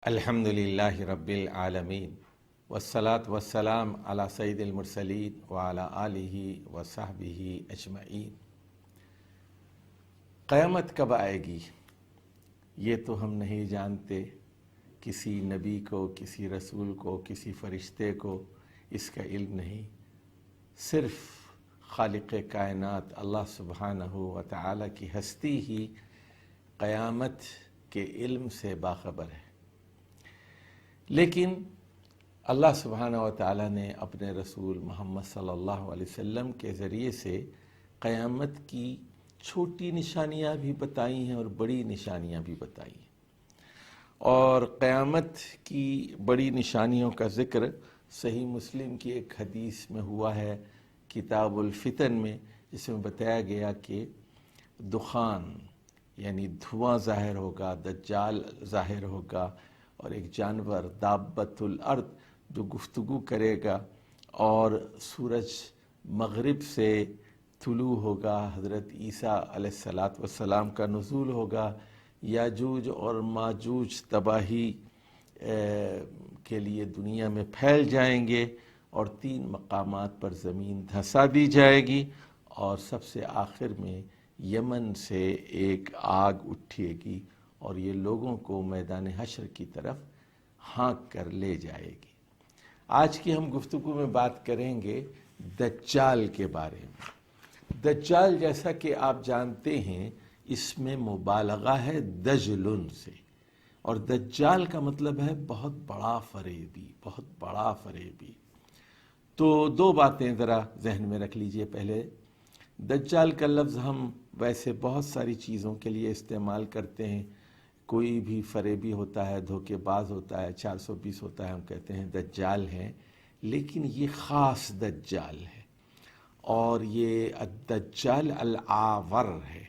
الحمدللہ رب العالمین والصلاة والسلام علی سید المرسلین وعلی آلہ وصحبہ اجمعین۔ قیامت کب آئے گی یہ تو ہم نہیں جانتے، کسی نبی کو، کسی رسول کو، کسی فرشتے کو اس کا علم نہیں، صرف خالق کائنات اللہ سبحانہ و تعالی کی ہستی ہی قیامت کے علم سے باخبر ہے۔ لیکن اللہ سبحانہ و تعالی نے اپنے رسول محمد صلی اللہ علیہ وسلم کے ذریعے سے قیامت کی چھوٹی نشانیاں بھی بتائی ہیں اور بڑی نشانیاں بھی بتائی ہیں، اور قیامت کی بڑی نشانیوں کا ذکر صحیح مسلم کی ایک حدیث میں ہوا ہے، کتاب الفتن میں، جس میں بتایا گیا کہ دخان یعنی دھواں ظاہر ہوگا، دجال ظاہر ہوگا، اور ایک جانور دابت الارض جو گفتگو کرے گا، اور سورج مغرب سے طلوع ہوگا، حضرت عیسیٰ علیہ السلام کا نزول ہوگا، یاجوج اور ماجوج تباہی کے لیے دنیا میں پھیل جائیں گے، اور 3 مقامات پر زمین دھسا دی جائے گی، اور سب سے آخر میں یمن سے ایک آگ اٹھے گی اور یہ لوگوں کو میدان حشر کی طرف ہانک کر لے جائے گی۔ آج کی ہم گفتگو میں بات کریں گے دجال کے بارے میں۔ دجال جیسا کہ آپ جانتے ہیں اس میں مبالغہ ہے دجلن سے، اور دجال کا مطلب ہے بہت بڑا فریبی، بہت بڑا فریبی۔ تو 2 باتیں ذرا ذہن میں رکھ لیجئے۔ پہلے دجال کا لفظ ہم ویسے بہت ساری چیزوں کے لیے استعمال کرتے ہیں، کوئی بھی فریبی ہوتا ہے، دھوکے باز ہوتا ہے، 420 ہوتا ہے، ہم کہتے ہیں دجال ہیں، لیکن یہ خاص دجال ہے، اور یہ الدجال العاور ہے،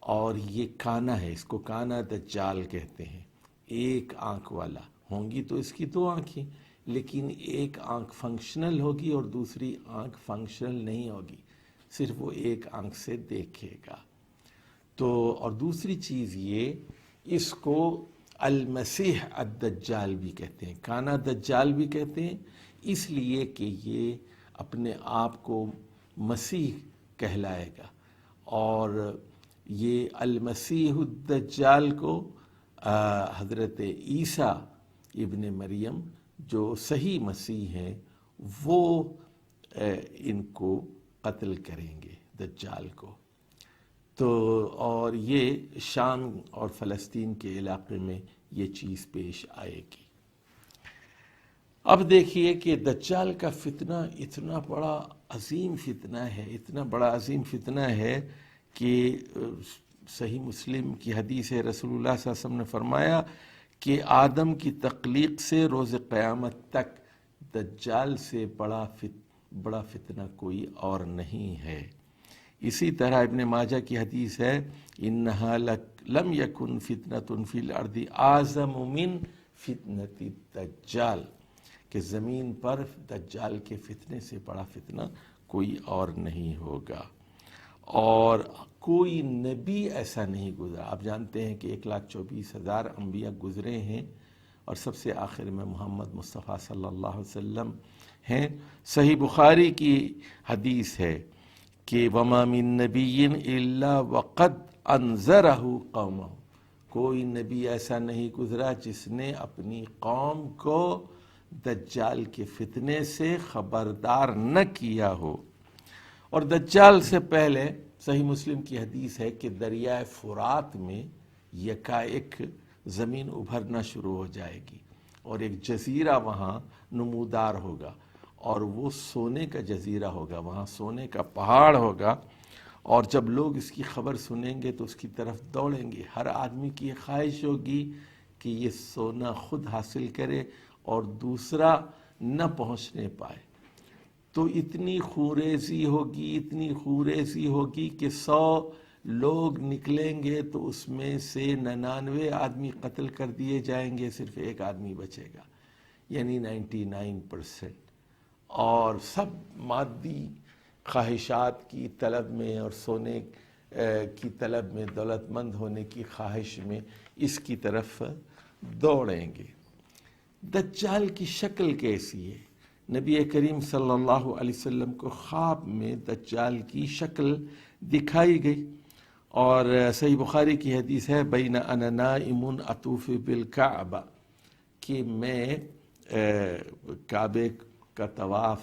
اور یہ کانا ہے، اس کو کانا دجال کہتے ہیں، ایک آنکھ والا۔ ہوں گی تو اس کی 2 آنکھیں، لیکن ایک آنکھ فنکشنل ہوگی اور دوسری آنکھ فنکشنل نہیں ہوگی، صرف وہ ایک آنکھ سے دیکھے گا۔ تو اور دوسری چیز یہ، اس کو المسیح الدجال بھی کہتے ہیں، کانا دجال بھی کہتے ہیں، اس لیے کہ یہ اپنے آپ کو مسیح کہلائے گا، اور یہ المسیح الدجال کو حضرت عیسیٰ ابن مریم جو صحیح مسیح ہیں وہ ان کو قتل کریں گے، دجال کو۔ تو اور یہ شام اور فلسطین کے علاقے میں یہ چیز پیش آئے گی۔ اب دیکھیے کہ دجال کا فتنہ اتنا بڑا عظیم فتنہ ہے، اتنا بڑا عظیم فتنہ ہے کہ صحیح مسلم کی حدیث ہے، رسول اللہ صلی اللہ علیہ وسلم نے فرمایا کہ آدم کی تخلیق سے روز قیامت تک دجال سے بڑا فتنہ کوئی اور نہیں ہے۔ اسی طرح ابن ماجہ کی حدیث ہے، انہا لم یکن فتنۃ فی الارض اعظم من فتنۃ الدجال، کہ زمین پر دجال کے فتنے سے بڑا فتنہ کوئی اور نہیں ہوگا، اور کوئی نبی ایسا نہیں گزرا۔ آپ جانتے ہیں کہ 1,24,000 انبیاء گزرے ہیں، اور سب سے آخر میں محمد مصطفیٰ صلی اللہ علیہ وسلم ہیں۔ صحیح بخاری کی حدیث ہے کہ وَمَا مِن نَبِيٍّ إِلَّا وَقَدْ أَنذَرَهُ قَوْمَهُ، کوئی نبی ایسا نہیں گزرا جس نے اپنی قوم کو دجال کے فتنے سے خبردار نہ کیا ہو۔ اور دجال سے پہلے صحیح مسلم کی حدیث ہے کہ دریائے فرات میں یکایک زمین ابھرنا شروع ہو جائے گی، اور ایک جزیرہ وہاں نمودار ہوگا، اور وہ سونے کا جزیرہ ہوگا، وہاں سونے کا پہاڑ ہوگا، اور جب لوگ اس کی خبر سنیں گے تو اس کی طرف دوڑیں گے۔ ہر آدمی کی یہ خواہش ہوگی کہ یہ سونا خود حاصل کرے اور دوسرا نہ پہنچنے پائے۔ تو اتنی خوریزی ہوگی، اتنی خوریزی ہوگی کہ 100 لوگ نکلیں گے تو اس میں سے 99 آدمی قتل کر دیے جائیں گے، صرف ایک آدمی بچے گا، یعنی 99%۔ اور سب مادی خواہشات کی طلب میں اور سونے کی طلب میں، دولت مند ہونے کی خواہش میں اس کی طرف دوڑیں گے۔ دجال کی شکل کیسی ہے؟ نبی کریم صلی اللہ علیہ وسلم کو خواب میں دجال کی شکل دکھائی گئی، اور صحیح بخاری کی حدیث ہے بین انا نائم اطوف بالکعبہ، کہ میں کعبے کا طواف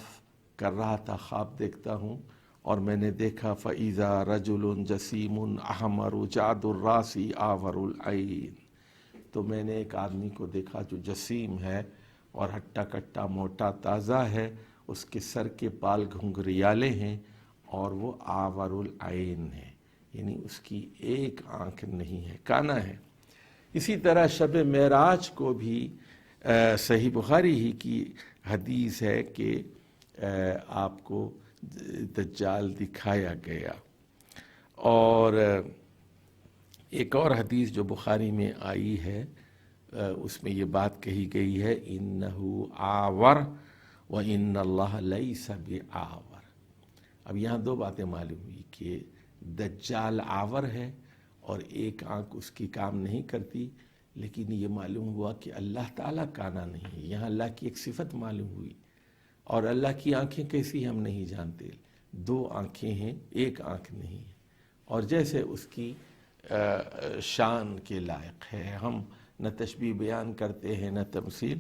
کر رہا تھا، خواب دیکھتا ہوں، اور میں نے دیکھا فَإِذَا رَجُلٌ جَسِيمٌ أَحْمَرُ جَعْدُ الرَّاسِ آوَرُ الْعَيْنِ، تو میں نے ایک آدمی کو دیکھا جو جسیم ہے اور ہٹا کٹا موٹا تازہ ہے، اس کے سر کے بال گھنگریالے ہیں، اور وہ آور العین ہے، یعنی اس کی ایک آنکھ نہیں ہے، کانا ہے۔ اسی طرح شب معراج کو بھی صحیح بخاری ہی کی حدیث ہے کہ آپ کو دجال دکھایا گیا۔ اور ایک اور حدیث جو بخاری میں آئی ہے اس میں یہ بات کہی گئی ہے انہو آور وان اللہ لیس بعاور۔ اب یہاں دو باتیں معلوم ہوئی کہ دجال آور ہے اور ایک آنکھ اس کی کام نہیں کرتی، لیکن یہ معلوم ہوا کہ اللہ تعالیٰ کانا نہیں ہے، یہاں اللہ کی ایک صفت معلوم ہوئی، اور اللہ کی آنکھیں کیسی ہم نہیں جانتے، دو آنکھیں ہیں، ایک آنکھ نہیں ہے، اور جیسے اس کی شان کے لائق ہے۔ ہم نہ تشبیہ بیان کرتے ہیں نہ تمثیل،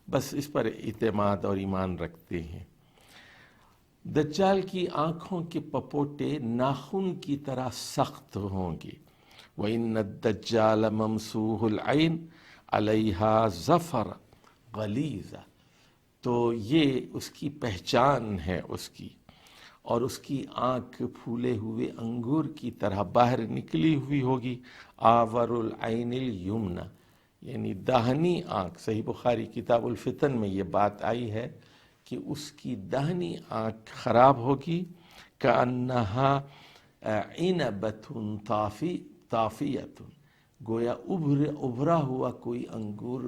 بس اس پر اعتماد اور ایمان رکھتے ہیں۔ دجال کی آنکھوں کے پپوٹے ناخن کی طرح سخت ہوں گے۔ وَإِنَّ الدَّجَّالَ مَمْسُوحُ الْعَيْنِ عَلَيْهَا زَفَرَ غَلِيظَ، تو یہ اس کی پہچان ہے اس کی، اور اس کی آنکھ پھولے ہوئے انگور کی طرح باہر نکلی ہوئی ہوگی۔ آور العین الیمنی، یعنی داہنی آنکھ، صحیح بخاری کتاب الفتن میں یہ بات آئی ہے کہ اس کی داہنی آنکھ خراب ہوگی، کأنہا عنبۃ طافیۃ، گویا ابھرا ہوا کوئی انگور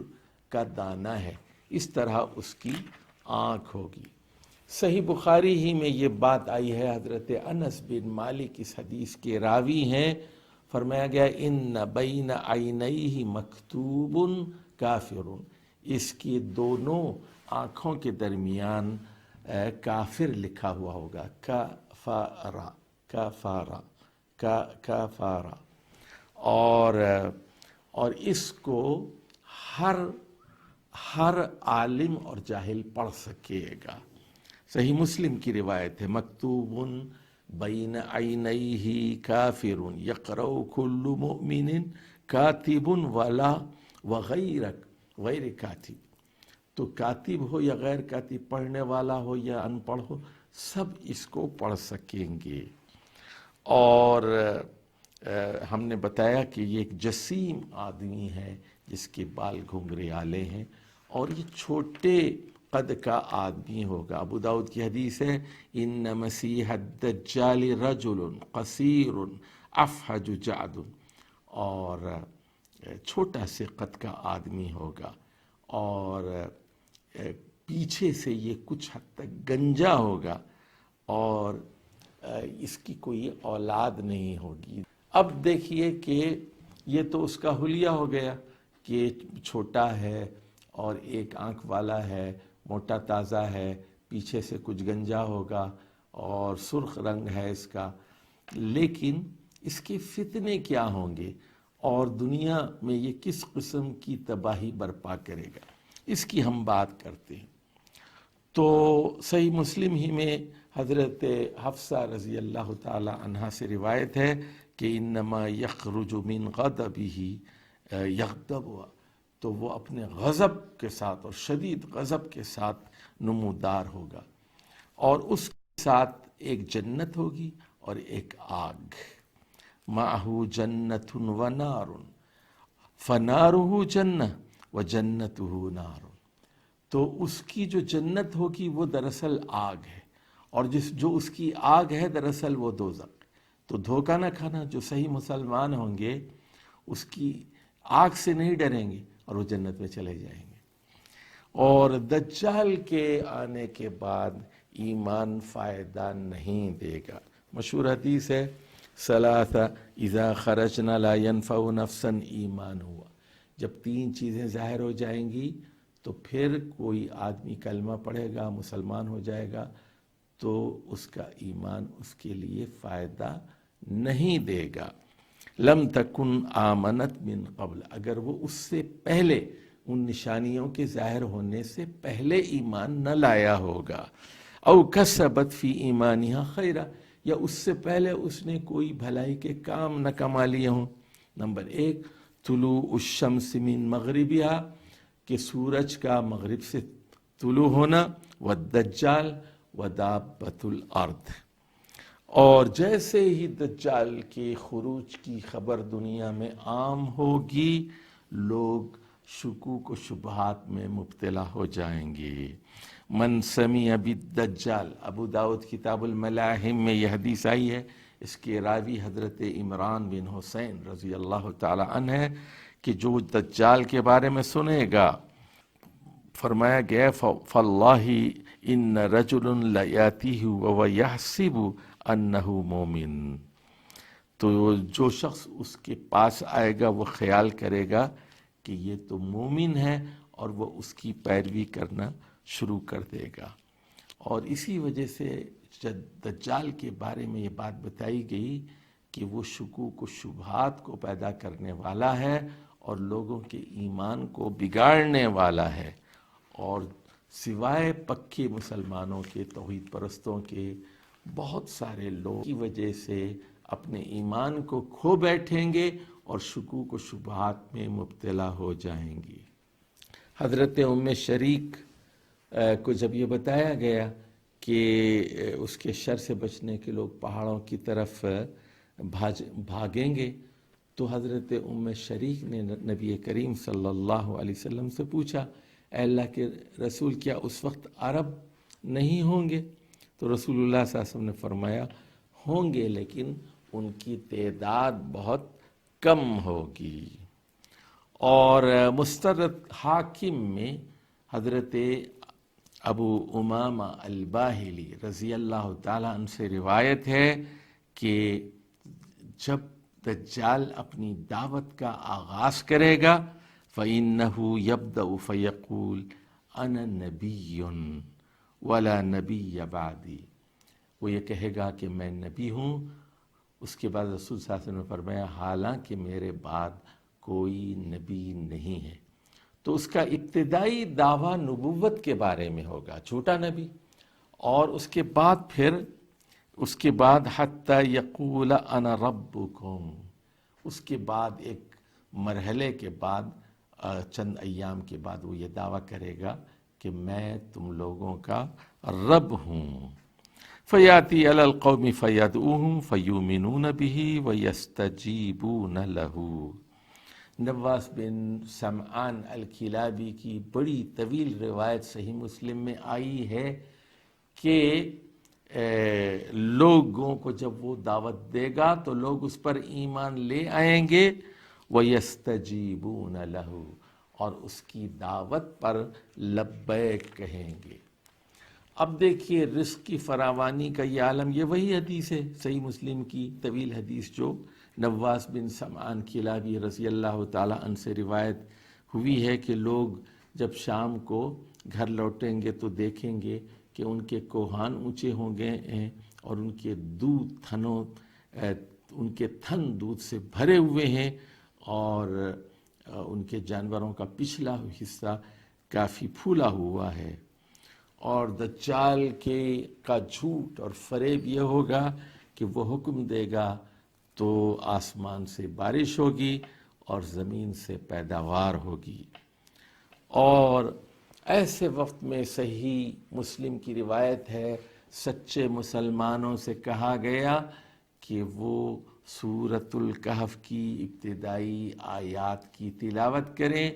کا دانہ ہے، اس طرح اس کی آنکھ ہوگی۔ صحیح بخاری ہی میں یہ بات آئی ہے، حضرت انس بن مالک اس حدیث کے راوی ہیں، فرمایا گیا ان بین عینیہ مکتوب کافر، اس کی دونوں آنکھوں کے درمیان کافر لکھا ہوا ہوگا، کفارہ کفارہ کفارہ، اور اس کو ہر عالم اور جاہل پڑھ سکے گا۔ صحیح مسلم کی روایت ہے مکتوب بین عینیہ کافر یقرأ کل مؤمن کاتب ولا غیر کاتب، تو کاتب ہو یا غیر کاتب، پڑھنے والا ہو یا ان پڑھ ہو، سب اس کو پڑھ سکیں گے۔ اور ہم نے بتایا کہ یہ ایک جسیم آدمی ہے جس کے بال گھنگریالے ہیں، اور یہ چھوٹے قد کا آدمی ہوگا۔ ابو داؤد کی حدیث ہے ان مسیح الدجال رجل قصیر افحج جعد، اور چھوٹا سے قد کا آدمی ہوگا، اور پیچھے سے یہ کچھ حد تک گنجا ہوگا، اور اس کی کوئی اولاد نہیں ہوگی۔ اب دیکھیے کہ یہ تو اس کا حلیہ ہو گیا کہ چھوٹا ہے اور ایک آنکھ والا ہے، موٹا تازہ ہے، پیچھے سے کچھ گنجا ہوگا اور سرخ رنگ ہے اس کا، لیکن اس کے فتنے کیا ہوں گے اور دنیا میں یہ کس قسم کی تباہی برپا کرے گا، اس کی ہم بات کرتے ہیں۔ تو صحیح مسلم ہی میں حضرت حفصہ رضی اللہ تعالی عنہا سے روایت ہے کہ انما یخرج من غضبہ یغضب، تو وہ اپنے غضب کے ساتھ اور شدید غضب کے ساتھ نمودار ہوگا، اور اس کے ساتھ ایک جنت ہوگی اور ایک آگ، معہ جنت و نار فنارہ جنہ و جنتہ نار، تو اس کی جو جنت ہوگی وہ دراصل آگ ہے، اور جو اس کی آگ ہے دراصل وہ دوزخ۔ تو دھوکہ نہ کھانا، جو صحیح مسلمان ہوں گے اس کی آگ سے نہیں ڈریں گے اور وہ جنت میں چلے جائیں گے۔ اور دجال کے آنے کے بعد ایمان فائدہ نہیں دے گا۔ مشہور حدیث ہے ثلاثہ اذا خرجنا لا ينفع نفسا ایمان ہوا، جب 3 چیزیں ظاہر ہو جائیں گی تو پھر کوئی آدمی کلمہ پڑھے گا، مسلمان ہو جائے گا، تو اس کا ایمان اس کے لیے فائدہ نہیں دے گا۔ لم تکن آمنت من قبل، اگر وہ اس سے پہلے ان نشانیوں کے ظاہر ہونے سے پہلے ایمان نہ لایا ہوگا، او کسبت فی ایمانہا خیرا، یا اس سے پہلے اس نے کوئی بھلائی کے کام نہ کما لیے ہوں۔ نمبر 1 طلوع الشمس من مغربہا، کہ سورج کا مغرب سے طلوع ہونا، والدجال ودابۃ الارض، اور جیسے ہی دجال کے خروج کی خبر دنیا میں عام ہوگی لوگ شکوک و شبہات میں مبتلا ہو جائیں گے۔ من سمع بالدجال، ابو داؤد کتاب الملاحم میں یہ حدیث آئی ہے، اس کے راوی حضرت عمران بن حسین رضی اللہ تعالی عنہ ہے کہ جو دجال کے بارے میں سنے گا، فرمایا گیا فاللہ ان رجل لیاتیہ وهو یحسب انہ مومن، تو جو شخص اس کے پاس آئے گا وہ خیال کرے گا کہ یہ تو مومن ہے، اور وہ اس کی پیروی کرنا شروع کر دے گا۔ اور اسی وجہ سے دجال کے بارے میں یہ بات بتائی گئی کہ وہ شکوک و شبہات کو پیدا کرنے والا ہے اور لوگوں کے ایمان کو بگاڑنے والا ہے، اور سوائے پکے مسلمانوں کے، توحید پرستوں کے، بہت سارے لوگ کی وجہ سے اپنے ایمان کو کھو بیٹھیں گے اور شکوک و شبہات میں مبتلا ہو جائیں گے۔ حضرت ام شریک کو جب یہ بتایا گیا کہ اس کے شر سے بچنے کے لوگ پہاڑوں کی طرف بھاگیں گے، تو حضرت ام شریک نے نبی کریم صلی اللہ علیہ وسلم سے پوچھا، اے اللہ کے رسول، کیا اس وقت عرب نہیں ہوں گے؟ تو رسول اللہ صلی اللہ علیہ وسلم نے فرمایا ہوں گے، لیکن ان کی تعداد بہت کم ہوگی۔ اور مستدرک حاکم میں حضرت ابو امامہ الباہلی رضی اللہ تعالیٰ عنہ سے روایت ہے کہ جب دجال اپنی دعوت کا آغاز کرے گا فَإِنَّهُ يَبْدَأُ فَيَقُولُ أَنَا نَبِيٌّ وَلَا نَبِيَّ بَعْدِي، وہ یہ کہے گا کہ میں نبی ہوں۔ اس کے بعد رسول صلی اللہ علیہ وسلم نے فرمایا حالانکہ میرے بعد کوئی نبی نہیں ہے۔ تو اس کا ابتدائی دعویٰ نبوت کے بارے میں ہوگا، چھوٹا نبی، اور اس کے بعد حتی یقول انا ربکم، اس کے بعد ایک مرحلے کے بعد چند ایام کے بعد وہ یہ دعویٰ کرے گا کہ میں تم لوگوں کا رب ہوں۔ فیاتی علی القوم فیدعوہم فیؤمنون بہ ویستجیبون لہ۔ نواس بن سمعان الکلابی کی بڑی طویل روایت صحیح مسلم میں آئی ہے کہ لوگوں کو جب وہ دعوت دے گا تو لوگ اس پر ایمان لے آئیں گے، وَيَسْتَجِيبُونَ لَهُ، اور اس کی دعوت پر لبیک کہیں گے۔ اب دیکھیے رزق کی فراوانی کا یہ عالم، یہ وہی حدیث ہے صحیح مسلم کی طویل حدیث جو نواس بن سمعان کلابی رضی اللہ تعالیٰ عنہ سے روایت ہوئی ہے کہ لوگ جب شام کو گھر لوٹیں گے تو دیکھیں گے کہ ان کے کوہان اونچے ہوں گے ہیں اور ان کے تھن دودھ سے بھرے ہوئے ہیں، اور ان کے جانوروں کا پچھلا حصہ کافی پھولا ہوا ہے۔ اور دجال کا جھوٹ اور فریب یہ ہوگا کہ وہ حکم دے گا تو آسمان سے بارش ہوگی اور زمین سے پیداوار ہوگی۔ اور ایسے وقت میں صحیح مسلم کی روایت ہے سچے مسلمانوں سے کہا گیا کہ وہ سورۃ الکہف کی ابتدائی آیات کی تلاوت کریں،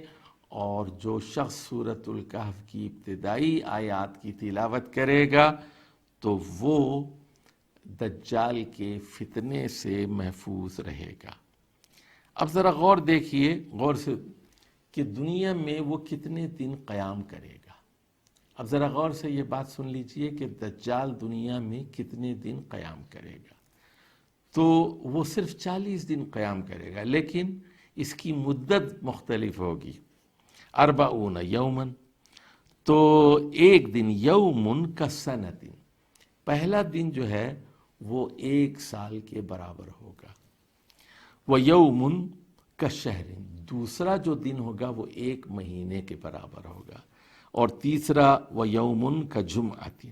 اور جو شخص سورۃ الکہف کی ابتدائی آیات کی تلاوت کرے گا تو وہ دجال کے فتنے سے محفوظ رہے گا۔ اب ذرا غور دیکھیے، غور سے، کہ دنیا میں وہ کتنے دن قیام کرے گا۔ اب ذرا غور سے یہ بات سن لیجئے کہ دجال دنیا میں کتنے دن قیام کرے گا۔ تو وہ صرف 40 دن قیام کرے گا، لیکن اس کی مدت مختلف ہوگی. 40 یومن، تو ایک دن، یومن کا سنۃ، پہلا دن جو ہے وہ 1 سال کے برابر ہوگا. وہ یومن کا شہر، دوسرا جو دن ہوگا وہ 1 مہینے کے برابر ہوگا. اور تیسرا وہ یومن کا جمعۃ،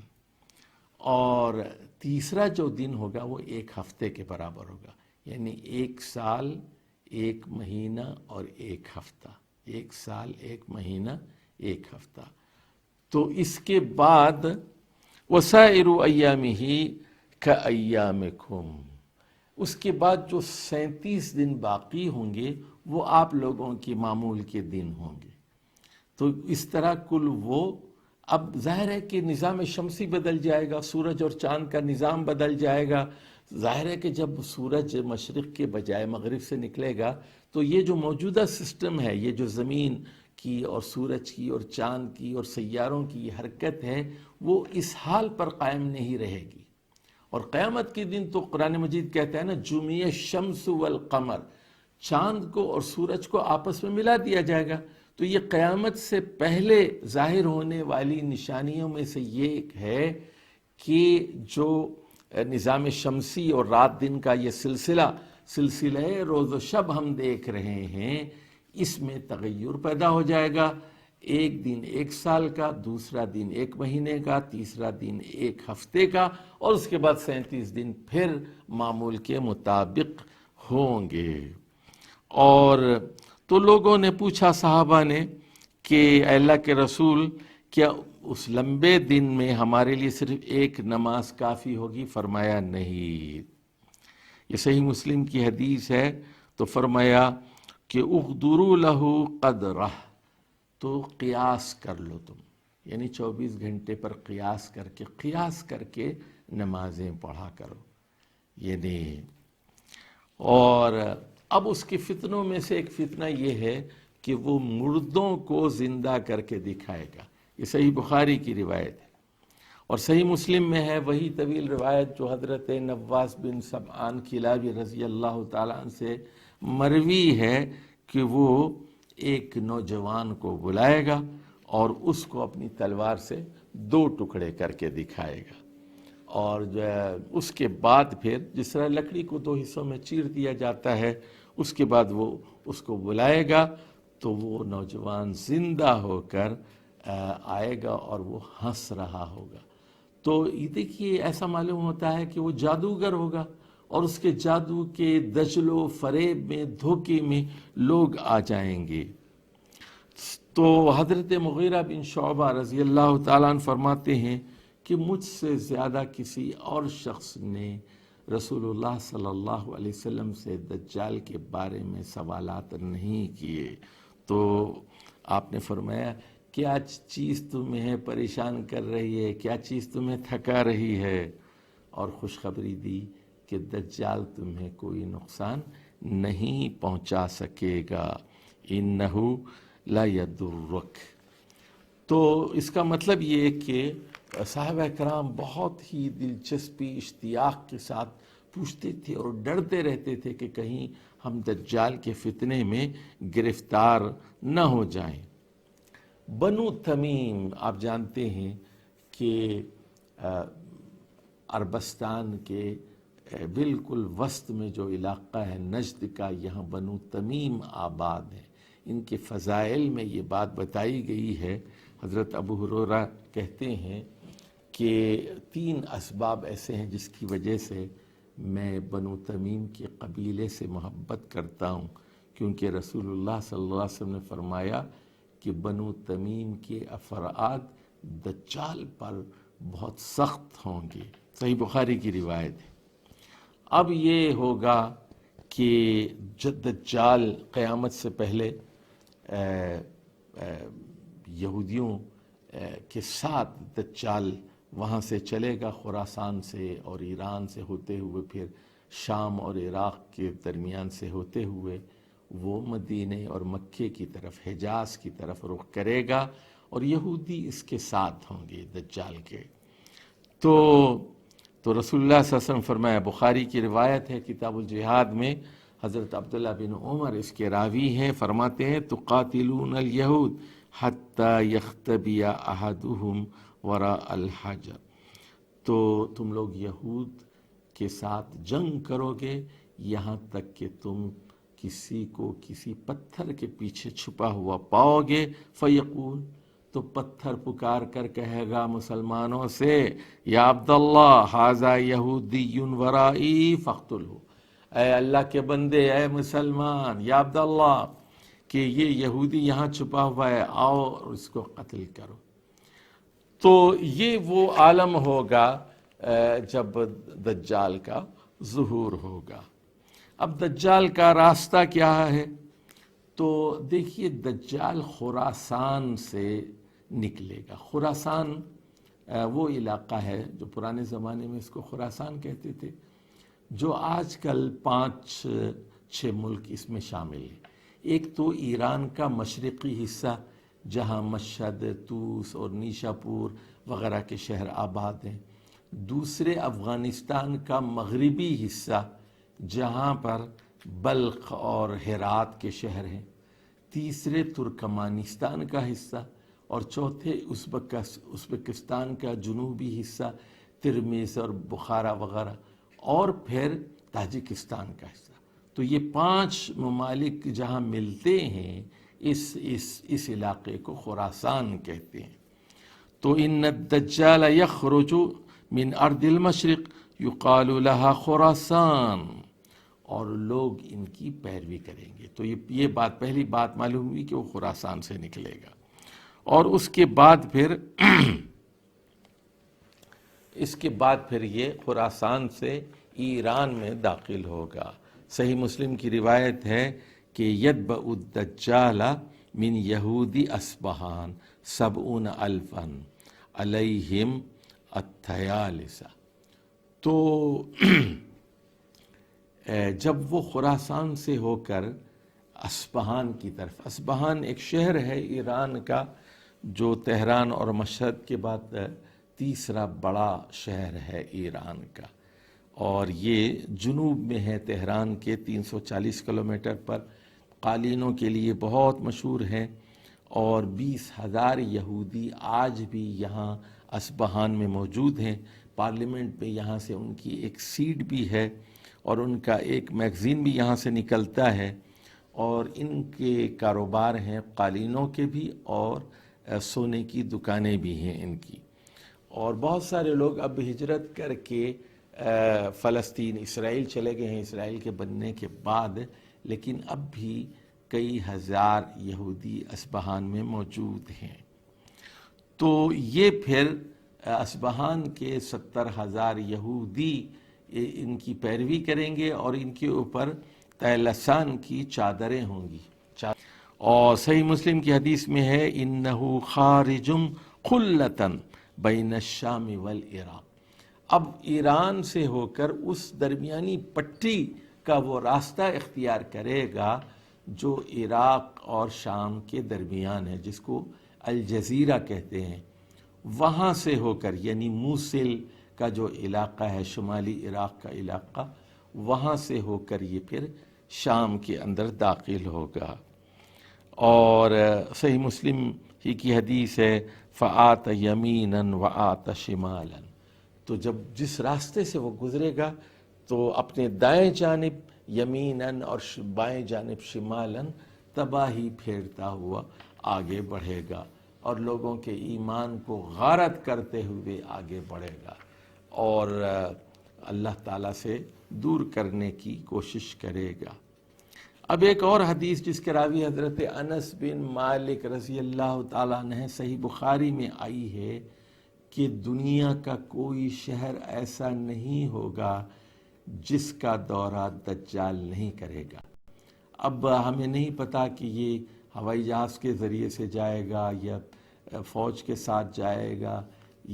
اور تیسرا جو دن ہوگا وہ 1 ہفتے کے برابر ہوگا. یعنی 1 سال 1 مہینہ اور 1 ہفتہ، 1 سال 1 مہینہ 1 ہفتہ. تو اس کے بعد وسائر ایامہ کایامکم، اس کے بعد جو 37 دن باقی ہوں گے وہ آپ لوگوں کی معمول کے دن ہوں گے. تو اس طرح کل وہ، اب ظاہر ہے کہ نظام شمسی بدل جائے گا، سورج اور چاند کا نظام بدل جائے گا. ظاہر ہے کہ جب سورج مشرق کے بجائے مغرب سے نکلے گا تو یہ جو موجودہ سسٹم ہے، یہ جو زمین کی اور سورج کی اور چاند کی اور سیاروں کی یہ حرکت ہے، وہ اس حال پر قائم نہیں رہے گی. اور قیامت کے دن تو قرآن مجید کہتا ہے نا، جمع الشمس والقمر، چاند کو اور سورج کو آپس میں ملا دیا جائے گا. تو یہ قیامت سے پہلے ظاہر ہونے والی نشانیوں میں سے یہ ایک ہے کہ جو نظام شمسی اور رات دن کا یہ سلسلہ روز و شب ہم دیکھ رہے ہیں، اس میں تغیر پیدا ہو جائے گا. ایک دن 1 سال کا، دوسرا دن 1 مہینے کا، تیسرا دن 1 ہفتے کا، اور اس کے بعد 37 دن پھر معمول کے مطابق ہوں گے. اور تو لوگوں نے پوچھا، صحابہ نے، کہ اے اللہ کے رسول، کیا اس لمبے دن میں ہمارے لیے صرف 1 نماز کافی ہوگی؟ فرمایا نہیں. یہ صحیح مسلم کی حدیث ہے. تو فرمایا کہ اقدروا لہ قدرہ، تو قیاس کر لو تم، یعنی 24 گھنٹے پر قیاس کر کے نمازیں پڑھا کرو. یعنی اور اب اس کے فتنوں میں سے ایک فتنہ یہ ہے کہ وہ مردوں کو زندہ کر کے دکھائے گا. یہ صحیح بخاری کی روایت ہے. اور صحیح مسلم میں ہے وہی طویل روایت جو حضرت نواس بن سمعان کلابی رضی اللہ تعالیٰ عنہ سے مروی ہے کہ وہ ایک نوجوان کو بلائے گا اور اس کو اپنی تلوار سے 2 ٹکڑے کر کے دکھائے گا. اور جو ہے اس کے بعد پھر جس طرح لکڑی کو 2 حصوں میں چیر دیا جاتا ہے، اس کے بعد وہ اس کو بلائے گا تو وہ نوجوان زندہ ہو کر آئے گا اور وہ ہنس رہا ہوگا. تو یہ دیکھیے، ایسا معلوم ہوتا ہے کہ وہ جادوگر ہوگا اور اس کے جادو کے دجل و فریب میں، دھوکے میں لوگ آ جائیں گے. تو حضرت مغیرہ بن شعبہ رضی اللہ تعالیٰ عنہ فرماتے ہیں کہ مجھ سے زیادہ کسی اور شخص نے رسول اللہ صلی اللہ علیہ وسلم سے دجال کے بارے میں سوالات نہیں کیے. تو آپ نے فرمایا، کیا چیز تمہیں پریشان کر رہی ہے، کیا چیز تمہیں تھکا رہی ہے؟ اور خوشخبری دی کہ دجال تمہیں کوئی نقصان نہیں پہنچا سکے گا. انہو لا یضرک. تو اس کا مطلب یہ کہ صحابہ کرام بہت ہی دلچسپی، اشتیاق کے ساتھ پوچھتے تھے اور ڈرتے رہتے تھے کہ کہیں ہم دجال کے فتنے میں گرفتار نہ ہو جائیں. بنو تمیم، آپ جانتے ہیں کہ عربستان کے بالکل وسط میں جو علاقہ ہے نجد کا، یہاں بنو تمیم آباد ہے. ان کے فضائل میں یہ بات بتائی گئی ہے. حضرت ابو ہریرہ کہتے ہیں کہ 3 اسباب ایسے ہیں جس کی وجہ سے میں بنو تمیم کے قبیلے سے محبت کرتا ہوں، کیونکہ رسول اللہ صلی اللہ علیہ وسلم نے فرمایا کہ بنو تمیم کے افراد دجال پر بہت سخت ہوں گے. صحیح بخاری کی روایت ہے. اب یہ ہوگا کہ دجال قیامت سے پہلے یہودیوں کے ساتھ دجال وہاں سے چلے گا، خراسان سے اور ایران سے ہوتے ہوئے پھر شام اور عراق کے درمیان سے ہوتے ہوئے وہ مدینے اور مکے کی طرف، حجاز کی طرف رخ کرے گا اور یہودی اس کے ساتھ ہوں گے دجال کے. تو رسول اللہ صلی اللہ علیہ وسلم فرمایا، بخاری کی روایت ہے کتاب الجہاد میں، حضرت عبداللہ بن عمر اس کے راوی ہیں، فرماتے ہیں تقاتلون الیہود حتی یختبی احدہم وراء الحجر، تو تم لوگ یہود کے ساتھ جنگ کرو گے یہاں تک کہ تم کسی کو کسی پتھر کے پیچھے چھپا ہوا پاؤ گے، فیقول، تو پتھر پکار کر کہے گا مسلمانوں سے، یا عبداللہ ھذا یہودی ورائی فاقتلہ، اے اللہ کے بندے، اے مسلمان، یا عبداللہ، کہ یہ یہودی یہاں چھپا ہوا ہے، آؤ اور اس کو قتل کرو۔ تو یہ وہ عالم ہوگا جب دجال کا ظہور ہوگا۔ اب دجال کا راستہ کیا ہے؟ تو دیکھیے، دجال خراسان سے نکلے گا۔ خراسان وہ علاقہ ہے جو پرانے زمانے میں اس کو خراسان کہتے تھے، جو آج کل 5-6 ملک اس میں شامل ہیں۔ ایک تو ایران کا مشرقی حصہ جہاں مشہد، طوس اور نیشاپور وغیرہ کے شہر آباد ہیں، دوسرے افغانستان کا مغربی حصہ جہاں پر بلخ اور ہرات کے شہر ہیں، تیسرے ترکمانستان کا حصہ، اور چوتھے ازبکستان کا جنوبی حصہ ترمیز اور بخارا وغیرہ، اور پھر تاجکستان کا حصہ۔ تو یہ 5 ممالک جہاں ملتے ہیں، اس علاقے کو خراسان کہتے ہیں۔ تو ان الدجال یخرج من ارض المشرق یقال لها خراسان، اور لوگ ان کی پیروی کریں گے۔ تو یہ بات، پہلی بات معلوم ہوئی کہ وہ خراسان سے نکلے گا، اور اس کے بعد پھر یہ خراسان سے ایران میں داخل ہوگا۔ صحیح مسلم کی روایت ہے کہ یتبع الدجال من یہودی اصبہان 70,000 علیہم الطیالسہ۔ تو جب وہ خراسان سے ہو کر اصبہان کی طرف، اصبہان ایک شہر ہے ایران کا جو تہران اور مشہد کے بعد تیسرا بڑا شہر ہے ایران کا، اور یہ جنوب میں ہے تہران کے 340 کلومیٹر پر، قالینوں کے لیے بہت مشہور ہے، اور 20,000 یہودی آج بھی یہاں اصبہان میں موجود ہیں۔ پارلیمنٹ میں یہاں سے ان کی ایک سیٹ بھی ہے، اور ان کا ایک میگزین بھی یہاں سے نکلتا ہے، اور ان کے کاروبار ہیں قالینوں کے بھی، اور سونے کی دکانیں بھی ہیں ان کی۔ اور بہت سارے لوگ اب ہجرت کر کے فلسطین، اسرائیل چلے گئے ہیں اسرائیل کے بننے کے بعد، لیکن اب بھی کئی ہزار یہودی اصبہان میں موجود ہیں۔ تو یہ پھر اصبہان کے 70,000 یہودی ان کی پیروی کریں گے، اور ان کے اوپر طیلسان کی چادریں ہوں گی۔ اور صحیح مسلم کی حدیث میں ہے انہو خارجم خلتن بین الشام والعراق، اب ایران سے ہو کر اس درمیانی پٹی کا وہ راستہ اختیار کرے گا جو عراق اور شام کے درمیان ہے، جس کو الجزیرہ کہتے ہیں، وہاں سے ہو کر، یعنی موصل کا جو علاقہ ہے، شمالی عراق کا علاقہ، وہاں سے ہو کر یہ پھر شام کے اندر داخل ہوگا۔ اور صحیح مسلم ہی کی حدیث ہے فآت یمیناً وآت شمالاً، تو جب جس راستے سے وہ گزرے گا تو اپنے دائیں جانب یمیناً اور بائیں جانب شمالاً تباہی پھیرتا ہوا آگے بڑھے گا، اور لوگوں کے ایمان کو غارت کرتے ہوئے آگے بڑھے گا، اور اللہ تعالیٰ سے دور کرنے کی کوشش کرے گا۔ اب ایک اور حدیث جس کے راوی حضرت انس بن مالک رضی اللہ تعالیٰ عنہ، صحیح بخاری میں آئی ہے کہ دنیا کا کوئی شہر ایسا نہیں ہوگا جس کا دورہ دجال نہیں کرے گا۔ اب ہمیں نہیں پتا کہ یہ ہوائی جہاز کے ذریعے سے جائے گا یا فوج کے ساتھ جائے گا،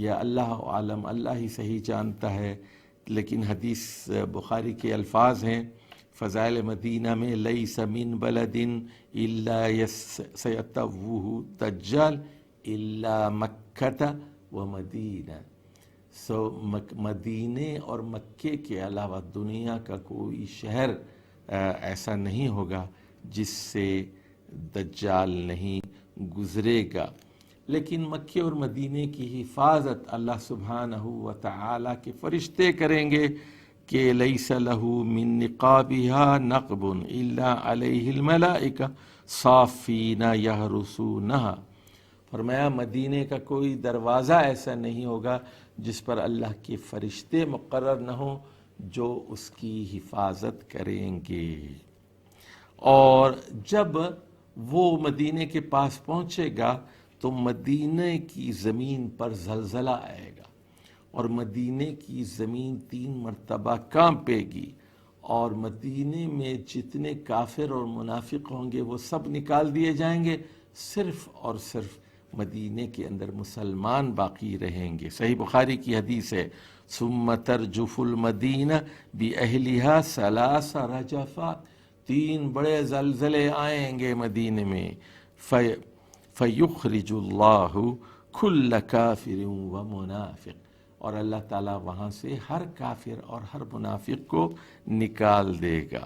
یا اللہ عالم، اللہ ہی صحیح جانتا ہے، لیکن حدیث بخاری کے الفاظ ہیں فضائل مدینہ میں لیس من بلد الا سیطوہ دجال الا مکہ و مدینہ، مدینے اور مکے کے علاوہ دنیا کا کوئی شہر ایسا نہیں ہوگا جس سے دجال نہیں گزرے گا۔ لیکن مکے اور مدینے کی حفاظت اللہ سبحانہ و تعالی کے فرشتے کریں گے کہ لیس لہ من نقابها نقب الا علیہ الملائکہ صافین یحرسونہا۔ فرمایا مدینے کا کوئی دروازہ ایسا نہیں ہوگا جس پر اللہ کے فرشتے مقرر نہ ہوں جو اس کی حفاظت کریں گے۔ اور جب وہ مدینے کے پاس پہنچے گا تو مدینے کی زمین پر زلزلہ آئے گا اور مدینے کی زمین 3 مرتبہ کانپے گی، اور مدینے میں جتنے کافر اور منافق ہوں گے وہ سب نکال دیے جائیں گے، صرف اور صرف مدینے کے اندر مسلمان باقی رہیں گے۔ صحیح بخاری کی حدیث ہے ثم ترجف المدینہ بأہلہا 3 رجفات، 3 بڑے زلزلے آئیں گے مدینے میں، فیخرج اللہ کل کافر و منافق، اور اللہ تعالیٰ وہاں سے ہر کافر اور ہر منافق کو نکال دے گا۔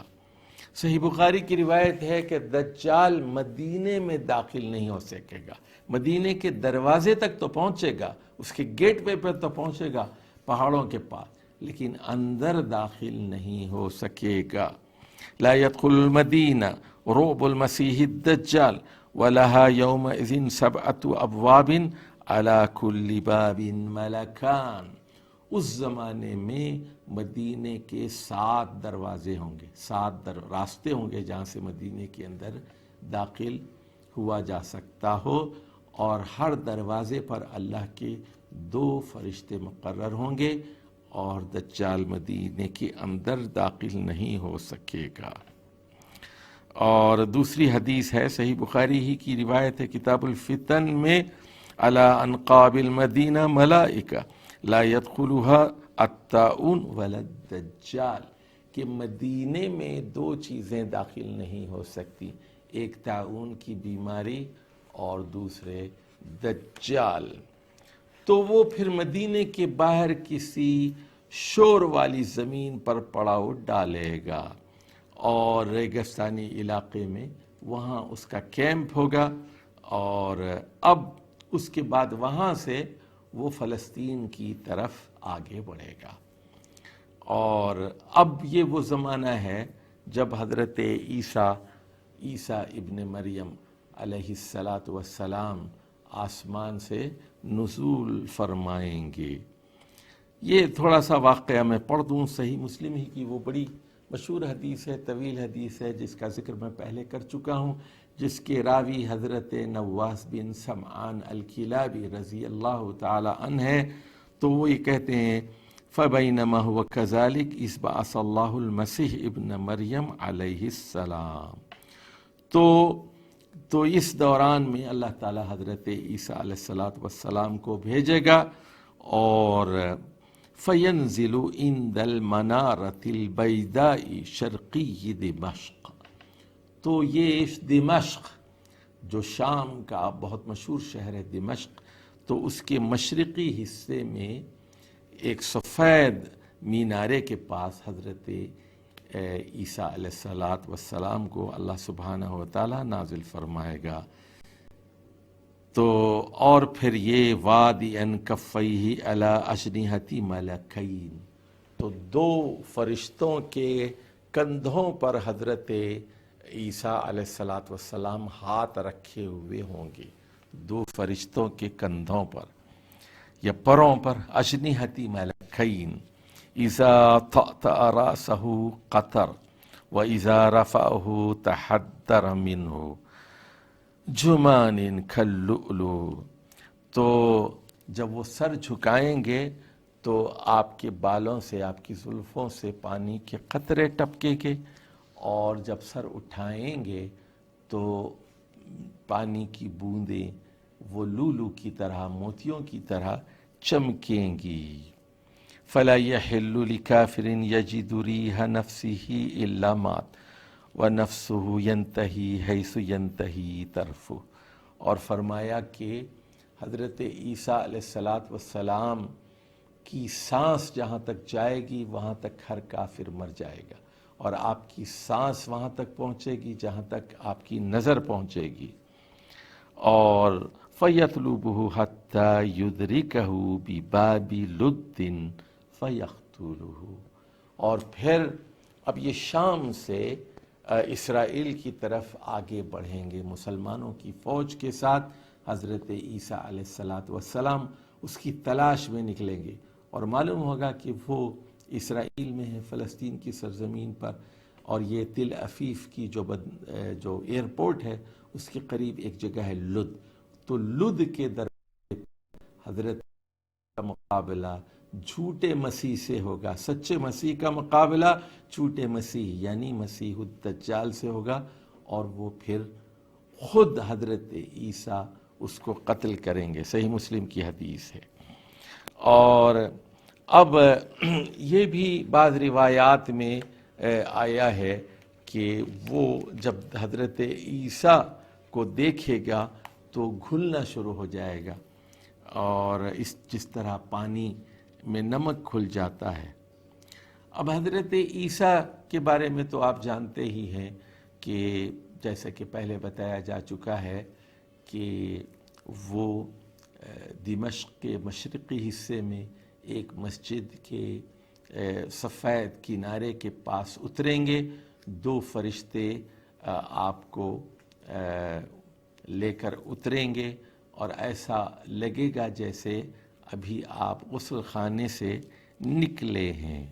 صحیح بخاری کی روایت ہے کہ دجال مدینے میں داخل نہیں ہو سکے گا، مدینے کے دروازے تک تو پہنچے گا، اس کے گیٹ وے پر تو پہنچے گا پہاڑوں کے پاس، لیکن اندر داخل نہیں ہو سکے گا۔ لا يدخل المدینہ رعب المسیح الدجال وَلَهَا يَوْمَئِذٍ 7 أبواب عَلَى كُلِّ بَابٍ مَلَكَانِ۔ اس زمانے میں مدینے کے 7 دروازے ہوں گے، 7 راستے ہوں گے جہاں سے مدینے کے اندر داخل ہوا جا سکتا ہو، اور ہر دروازے پر اللہ کے 2 فرشتے مقرر ہوں گے، اور دجال مدینے کے اندر داخل نہیں ہو سکے گا۔ اور دوسری حدیث ہے صحیح بخاری ہی کی روایت ہے کتاب الفتن میں علی انقاب المدینہ ملائکہ لا يدخلها الطاعون ولا الدجال، کہ مدینے میں 2 چیزیں داخل نہیں ہو سکتی، ایک طاعون کی بیماری اور دوسرے دجال۔ تو وہ پھر مدینے کے باہر کسی شور والی زمین پر پڑاؤ ڈالے گا، اور ریگستانی علاقے میں وہاں اس کا کیمپ ہوگا، اور اب اس کے بعد وہاں سے وہ فلسطین کی طرف آگے بڑھے گا۔ اور اب یہ وہ زمانہ ہے جب حضرت عیسیٰ ابن مریم علیہ السلام آسمان سے نزول فرمائیں گے۔ یہ تھوڑا سا واقعہ میں پڑھ دوں، صحیح مسلم ہی کی وہ بڑی مشہور حدیث ہے، طویل حدیث ہے، جس کا ذکر میں پہلے کر چکا ہوں، جس کے راوی حضرت نواس بن سمعان الکلابی رضی اللہ تعالی عنہ ہے۔ تو وہ یہ کہتے ہیں فَبَيْنَمَا هُوَ كَذَلِكَ إِذْ بَعَثَ اللَّهُ الْمَسِيحَ ابْنَ مریم علیہ السلام۔ تو اس دوران میں اللہ تعالی حضرت عیسیٰ علیہ السلام کو بھیجے گا، اور فَيَنزِلُ عِنْدَ الْمَنَارَةِ الْبَيْضَاءِ شَرْقِيِّ دمشق۔ تو یہ دمشق جو شام کا بہت مشہور شہر ہے دمشق، تو اس کے مشرقی حصے میں ایک سفید مینارے کے پاس حضرت عیسیٰ علیہ السلام کو اللہ سبحانہ و تعالی نازل فرمائے گا۔ تو اور پھر یہ وادئن کفیہ علی اجنحۃ ملکین، تو 2 فرشتوں کے کندھوں پر حضرت عیسیٰ علیہ السلام ہاتھ رکھے ہوئے ہوں گے، 2 فرشتوں کے کندھوں پر یا پروں پر، اجنحۃ ملکین، اذا طأطأ رأسہ قطر واذا رفعہ تحدر منہ جمان کاللؤلؤ۔ تو جب وہ سر جھکائیں گے تو آپ کے بالوں سے، آپ کی زلفوں سے پانی کے قطرے ٹپکیں گے، اور جب سر اٹھائیں گے تو پانی کی بوندیں وہ لولو کی طرح، موتیوں کی طرح چمکیں گی۔ فلا يحل لكافر يجد ريح نفسه الا مات وَنَفْسُهُ يَنْتَهِي حَيْثُ يَنْتَهِي طَرْفُهُ۔ اور فرمایا کہ حضرت عیسیٰ علیہ السلام کی سانس جہاں تک جائے گی وہاں تک ہر کافر مر جائے گا، اور آپ کی سانس وہاں تک پہنچے گی جہاں تک آپ کی نظر پہنچے گی. اور فَيَطْلُبُهُ حَتَّى يُدْرِكَهُ بِبَابِ لُدٍّ فَيَقْتُلُهُ. اور پھر اب یہ شام سے اسرائیل کی طرف آگے بڑھیں گے مسلمانوں کی فوج کے ساتھ. حضرت عیسیٰ علیہ السلام اس کی تلاش میں نکلیں گے، اور معلوم ہوگا کہ وہ اسرائیل میں ہے، فلسطین کی سرزمین پر، اور یہ تل عفیف کی جو ایئرپورٹ ہے اس کے قریب ایک جگہ ہے لد. تو لد کے دروازے حضرت کا مقابلہ جھوٹے مسیح سے ہوگا. سچے مسیح کا مقابلہ جھوٹے مسیح یعنی مسیح الدجال سے ہوگا، اور وہ پھر خود حضرت عیسیٰ اس کو قتل کریں گے. صحیح مسلم کی حدیث ہے. اور اب یہ بھی بعض روایات میں آیا ہے کہ وہ جب حضرت عیسیٰ کو دیکھے گا تو گھلنا شروع ہو جائے گا، اور جس طرح پانی میں نمک کھل جاتا ہے. اب حضرت عیسیٰ کے بارے میں تو آپ جانتے ہی ہیں کہ جیسا کہ پہلے بتایا جا چکا ہے کہ وہ دمشق کے مشرقی حصے میں ایک مسجد کے سفید کنارے کے پاس اتریں گے. 2 فرشتے آپ کو لے کر اتریں گے، اور ایسا لگے گا جیسے ابھی آپ غسل خانے سے نکلے ہیں.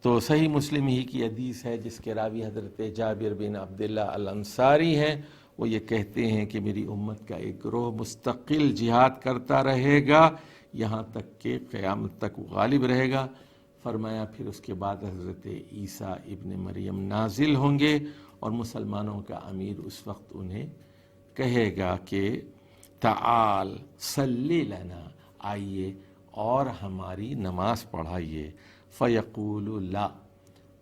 تو صحیح مسلم ہی کی حدیث ہے جس کے راوی حضرت جابر بن عبداللہ الانصاری ہیں. وہ یہ کہتے ہیں کہ میری امت کا ایک گروہ مستقل جہاد کرتا رہے گا یہاں تک کہ قیامت تک وہ غالب رہے گا. فرمایا پھر اس کے بعد حضرت عیسیٰ ابن مریم نازل ہوں گے، اور مسلمانوں کا امیر اس وقت انہیں کہے گا کہ تعال صلی لنا، آئیے اور ہماری نماز پڑھائیے. فیقول لا،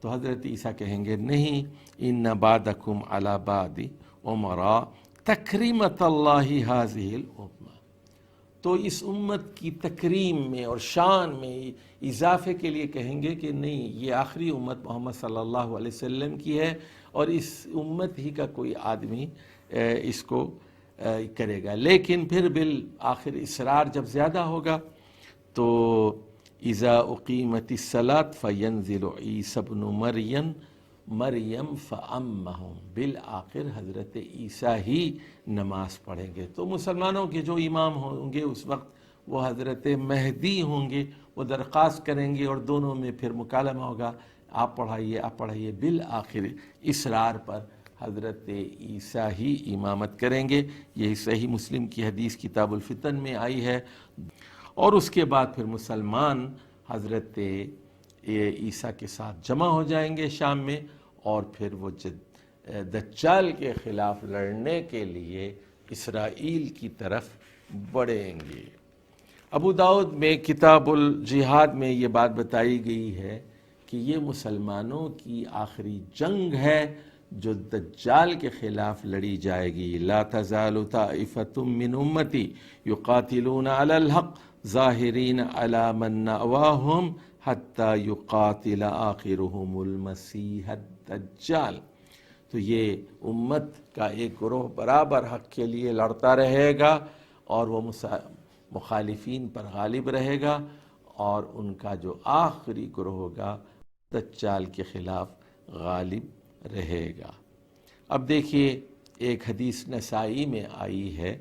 تو حضرت عیسیٰ کہیں گے نہیں، ان بعدکم علی بعد امراء تکریمۃ اللہ ہذہ الامہ. تو اس امت کی تکریم میں اور شان میں اضافے کے لیے کہیں گے کہ نہیں، یہ آخری امت محمد صلی اللہ علیہ وسلم کی ہے، اور اس امت ہی کا کوئی آدمی اس کو کرے گا. لیکن پھر بالآخر اصرار جب زیادہ ہوگا تو اذا اقیمت الصلاۃ فینزل عیسی ابن مریم فامہم، بالآخر حضرت عیسیٰ ہی نماز پڑھیں گے. تو مسلمانوں کے جو امام ہوں گے اس وقت وہ حضرت مہدی ہوں گے. وہ درخواست کریں گے اور دونوں میں پھر مکالمہ ہوگا، آپ پڑھائیے. بالآخر اصرار پر حضرت عیسیٰ ہی امامت کریں گے. یہی صحیح مسلم کی حدیث کتاب الفتن میں آئی ہے. اور اس کے بعد پھر مسلمان حضرت عیسیٰ کے ساتھ جمع ہو جائیں گے شام میں، اور پھر وہ دجال کے خلاف لڑنے کے لیے اسرائیل کی طرف بڑھیں گے. ابو داؤد میں کتاب الجہاد میں یہ بات بتائی گئی ہے کہ یہ مسلمانوں کی آخری جنگ ہے جو دجال کے خلاف لڑی جائے گی. لا تزال طائفۃ من امتی یقاتلون علی الحق ظاہرین علی من نأواہم حتی یقاتل آخرہم المسیح الدجال. تو یہ امت کا ایک گروہ برابر حق کے لیے لڑتا رہے گا، اور وہ مخالفین پر غالب رہے گا، اور ان کا جو آخری گروہ ہوگا دجال کے خلاف غالب رہے گا. اب دیکھیے ایک حدیث نسائی میں آئی ہے،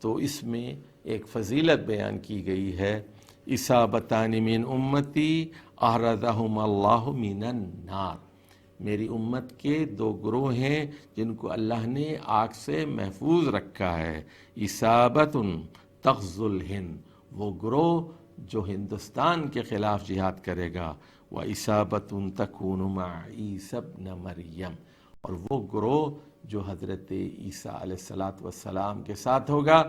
تو اس میں ایک فضیلت بیان کی گئی ہے، اصابتان من امتی احرزہم اللہ من النار. میری امت کے 2 گروہ ہیں جن کو اللہ نے آگ سے محفوظ رکھا ہے. اصابت تغزو الہند، وہ گروہ جو ہندوستان کے خلاف جہاد کرے گا. وَإِصَابَةٌ تَكُونُ مَعَ عِیسیٰ ابْنَ مریم، اور وہ گروہ جو حضرت عیسیٰ علیہ السلام کے ساتھ ہوگا،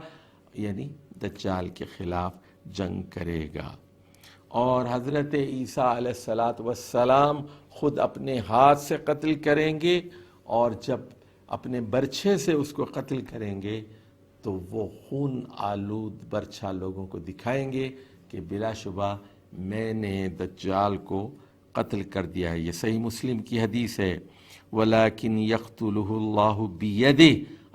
یعنی دجال کے خلاف جنگ کرے گا. اور حضرت عیسیٰ علیہ السلام خود اپنے ہاتھ سے قتل کریں گے، اور جب اپنے برچھے سے اس کو قتل کریں گے تو وہ خون آلود برچھا لوگوں کو دکھائیں گے کہ بلا شبہ میں نے دجال کو قتل کر دیا ہے۔ یہ صحیح مسلم کی حدیث ہے، وَلَكِنْ يَقْتُلُهُ اللَّهُ بِيَدِهِ،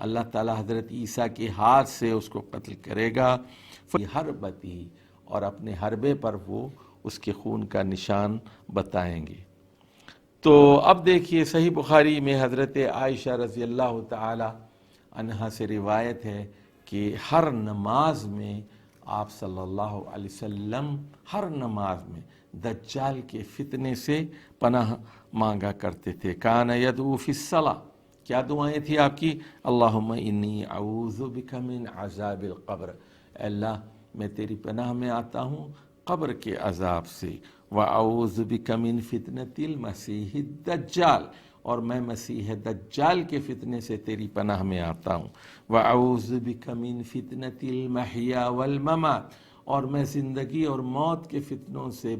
اللہ تعالیٰ حضرت عیسیٰ کے ہاتھ سے اس کو قتل کرے گا، حربتِهِ، اور اپنے حربے پر وہ اس کے خون کا نشان بتائیں گے۔ تو اب دیکھیے صحیح بخاری میں حضرت عائشہ رضی اللہ تعالی عنہا سے روایت ہے کہ ہر نماز میں آپ صلی اللہ علیہ وسلم ہر نماز میں دجال کے فتنے سے پناہ مانگا کرتے تھے۔ کان یدعو فی الصلاۃ، کیا دعائیں تھی آپ کی؟ اللہم انی اعوذ بک من عذاب القبر، اے اللہ میں تیری پناہ میں آتا ہوں قبر کے عذاب سے، وَأَعُوذُ بِكَ مِن فِتْنَةِ الْمَسِيحِ الدَّجَّالِ، اور میں مسیح دجال کے فتنے سے تیری پناہ میں آتا ہوں، وَأَعُوذُ بِكَ مِن فِتْنَةِ الْمَحْيَا وَالْمَمَاتِ، اور میں زندگی اور موت کے فتنوں سے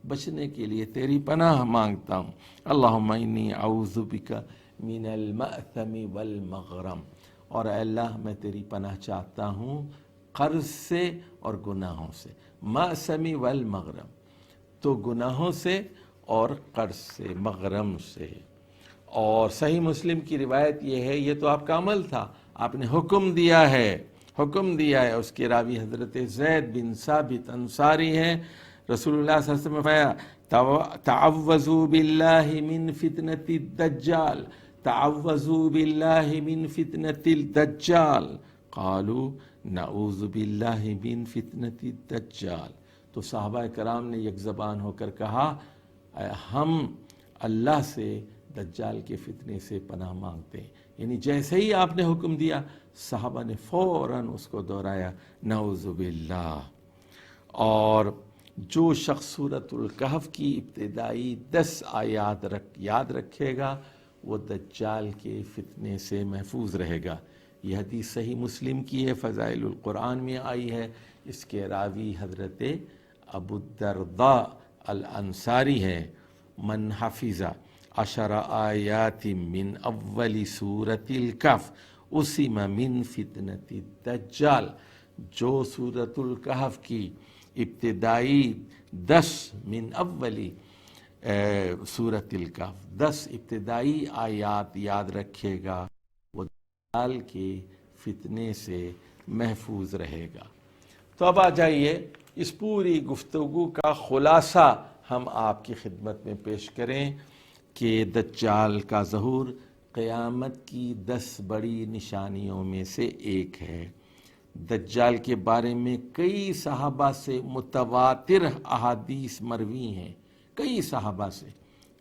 بچنے کے لیے تیری پناہ مانگتا ہوں، اللہم انی اعوذ بک من المأثم والمغرم، اور اے اللہ میں تیری پناہ چاہتا ہوں قرض سے اور گناہوں سے، مأثم والمغرم، تو گناہوں سے اور قرض سے، مغرم سے۔ اور صحیح مسلم کی روایت یہ ہے، یہ تو آپ کا عمل تھا، آپ نے حکم دیا ہے، اس کے راوی حضرت زید بن ثابت انصاری ہیں، رسول اللہ صلی اللہ علیہ وسلم نے فرمایا تعوذوا باللہ من فتنة الدجال، تعوذوا باللہ من فتنة الدجال، قالوا نعوذ باللہ من فتنة الدجال، تو صحابہ کرام نے یک زبان ہو کر کہا ہم اللہ سے دجال کے فتنے سے پناہ مانگتے ہیں، یعنی جیسے ہی آپ نے حکم دیا صحابہ نے فوراً اس کو دہرایا، نعوذ باللہ۔ اور جو شخص سورۃ الکہف کی ابتدائی 10 آیات یاد رکھے گا وہ دجال کے فتنے سے محفوظ رہے گا۔ یہ حدیث صحیح مسلم کی ہے، فضائل القرآن میں آئی ہے، اس کے راوی حضرت ابو الدرداء الانصاری ہے، من حفظ 10 آیات من اول سورۃ الکہف اسم من فتنۃ الدجال، جو سورۃ الکہف کی ابتدائی 10 من اولی سورۃ الکہف 10 ابتدائی آیات یاد رکھے گا وہ دجال کے فتنے سے محفوظ رہے گا۔ تو اب آ جائیے اس پوری گفتگو کا خلاصہ ہم آپ کی خدمت میں پیش کریں کہ دجال کا ظہور قیامت کی 10 بڑی نشانیوں میں سے ایک ہے۔ دجال کے بارے میں کئی صحابہ سے متواتر احادیث مروی ہیں، کئی صحابہ سے،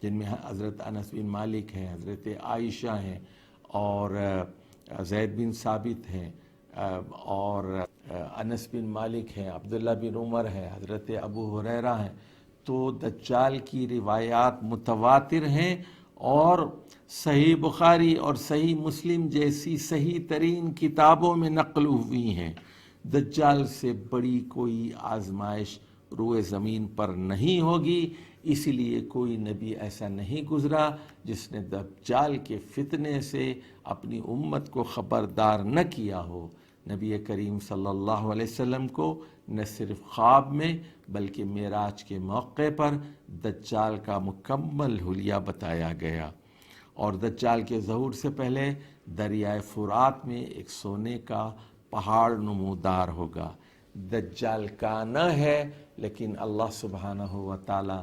جن میں حضرت انس بن مالک ہیں، حضرت عائشہ ہیں، اور زید بن ثابت ہیں، اور انس بن مالک ہیں، عبداللہ بن عمر ہیں، حضرت ابو ہریرہ ہیں۔ تو دجال کی روایات متواتر ہیں اور صحیح بخاری اور صحیح مسلم جیسی صحیح ترین کتابوں میں نقل ہوئی ہیں۔ دجال سے بڑی کوئی آزمائش روئے زمین پر نہیں ہوگی، اس لیے کوئی نبی ایسا نہیں گزرا جس نے دجال کے فتنے سے اپنی امت کو خبردار نہ کیا ہو۔ نبی کریم صلی اللہ علیہ وسلم کو نہ صرف خواب میں بلکہ معراج کے موقع پر دجال کا مکمل حلیہ بتایا گیا۔ اور دجال کے ظہور سے پہلے دریائے فرات میں ایک سونے کا پہاڑ نمودار ہوگا۔ دجال کانا ہے لیکن اللہ سبحانہ و تعالی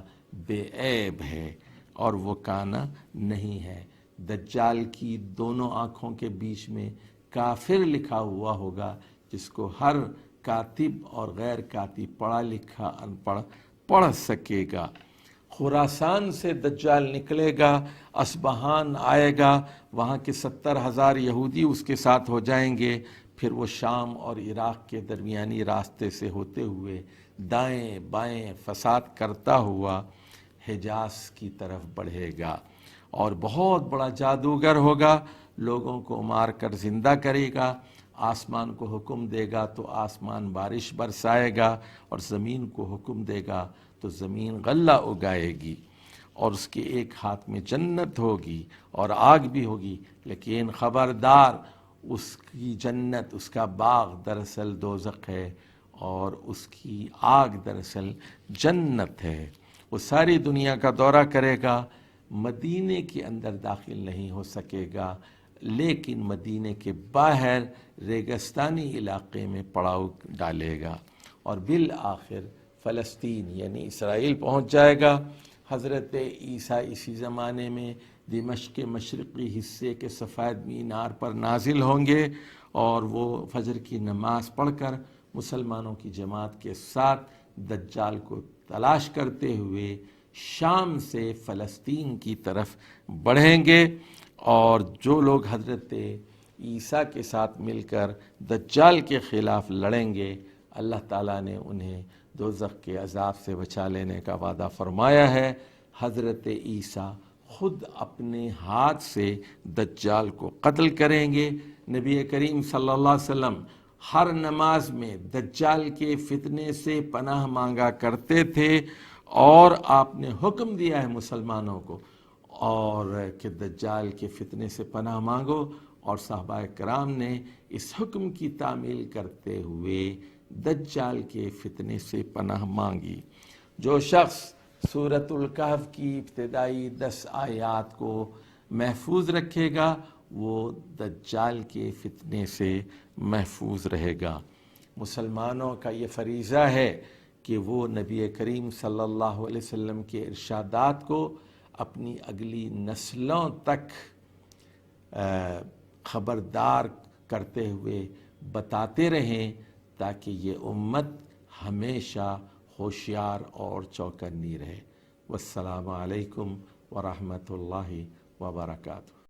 بے عیب ہے اور وہ کانا نہیں ہے۔ دجال کی دونوں آنکھوں کے بیچ میں کافر لکھا ہوا ہوگا، جس کو ہر کاتب اور غیر کاتب پڑھا لکھا ان پڑھ پڑھ سکے گا۔ خراسان سے دجال نکلے گا، اصبہان آئے گا، وہاں کے 70,000 یہودی اس کے ساتھ ہو جائیں گے، پھر وہ شام اور عراق کے درمیانی راستے سے ہوتے ہوئے دائیں بائیں فساد کرتا ہوا حجاز کی طرف بڑھے گا، اور بہت بڑا جادوگر ہوگا، لوگوں کو مار کر زندہ کرے گا، آسمان کو حکم دے گا تو آسمان بارش برسائے گا، اور زمین کو حکم دے گا تو زمین غلہ اگائے گی، اور اس کے ایک ہاتھ میں جنت ہوگی اور آگ بھی ہوگی، لیکن خبردار اس کی جنت، اس کا باغ دراصل دوزخ ہے اور اس کی آگ دراصل جنت ہے۔ وہ ساری دنیا کا دورہ کرے گا، مدینے کے اندر داخل نہیں ہو سکے گا، لیکن مدینے کے باہر ریگستانی علاقے میں پڑاؤ ڈالے گا، اور بالآخر فلسطین یعنی اسرائیل پہنچ جائے گا۔ حضرت عیسیٰ اسی زمانے میں دمشق کے مشرقی حصے کے سفید مینار پر نازل ہوں گے، اور وہ فجر کی نماز پڑھ کر مسلمانوں کی جماعت کے ساتھ دجال کو تلاش کرتے ہوئے شام سے فلسطین کی طرف بڑھیں گے، اور جو لوگ حضرت عیسیٰ کے ساتھ مل کر دجال کے خلاف لڑیں گے، اللہ تعالیٰ نے انہیں دوزخ کے عذاب سے بچا لینے کا وعدہ فرمایا ہے۔ حضرت عیسیٰ خود اپنے ہاتھ سے دجال کو قتل کریں گے۔ نبی کریم صلی اللہ علیہ وسلم ہر نماز میں دجال کے فتنے سے پناہ مانگا کرتے تھے، اور آپ نے حکم دیا ہے مسلمانوں کو اور کہ دجال کے فتنے سے پناہ مانگو، اور صحابہ کرام نے اس حکم کی تعمیل کرتے ہوئے دجال کے فتنے سے پناہ مانگی۔ جو شخص سورۃ الکہف کی ابتدائی 10 آیات کو محفوظ رکھے گا وہ دجال کے فتنے سے محفوظ رہے گا۔ مسلمانوں کا یہ فریضہ ہے کہ وہ نبی کریم صلی اللہ علیہ وسلم کے ارشادات کو اپنی اگلی نسلوں تک خبردار کرتے ہوئے بتاتے رہیں، تاکہ یہ امت ہمیشہ ہوشیار اور چوکنی رہے۔ والسلام علیکم ورحمۃ اللہ وبرکاتہ۔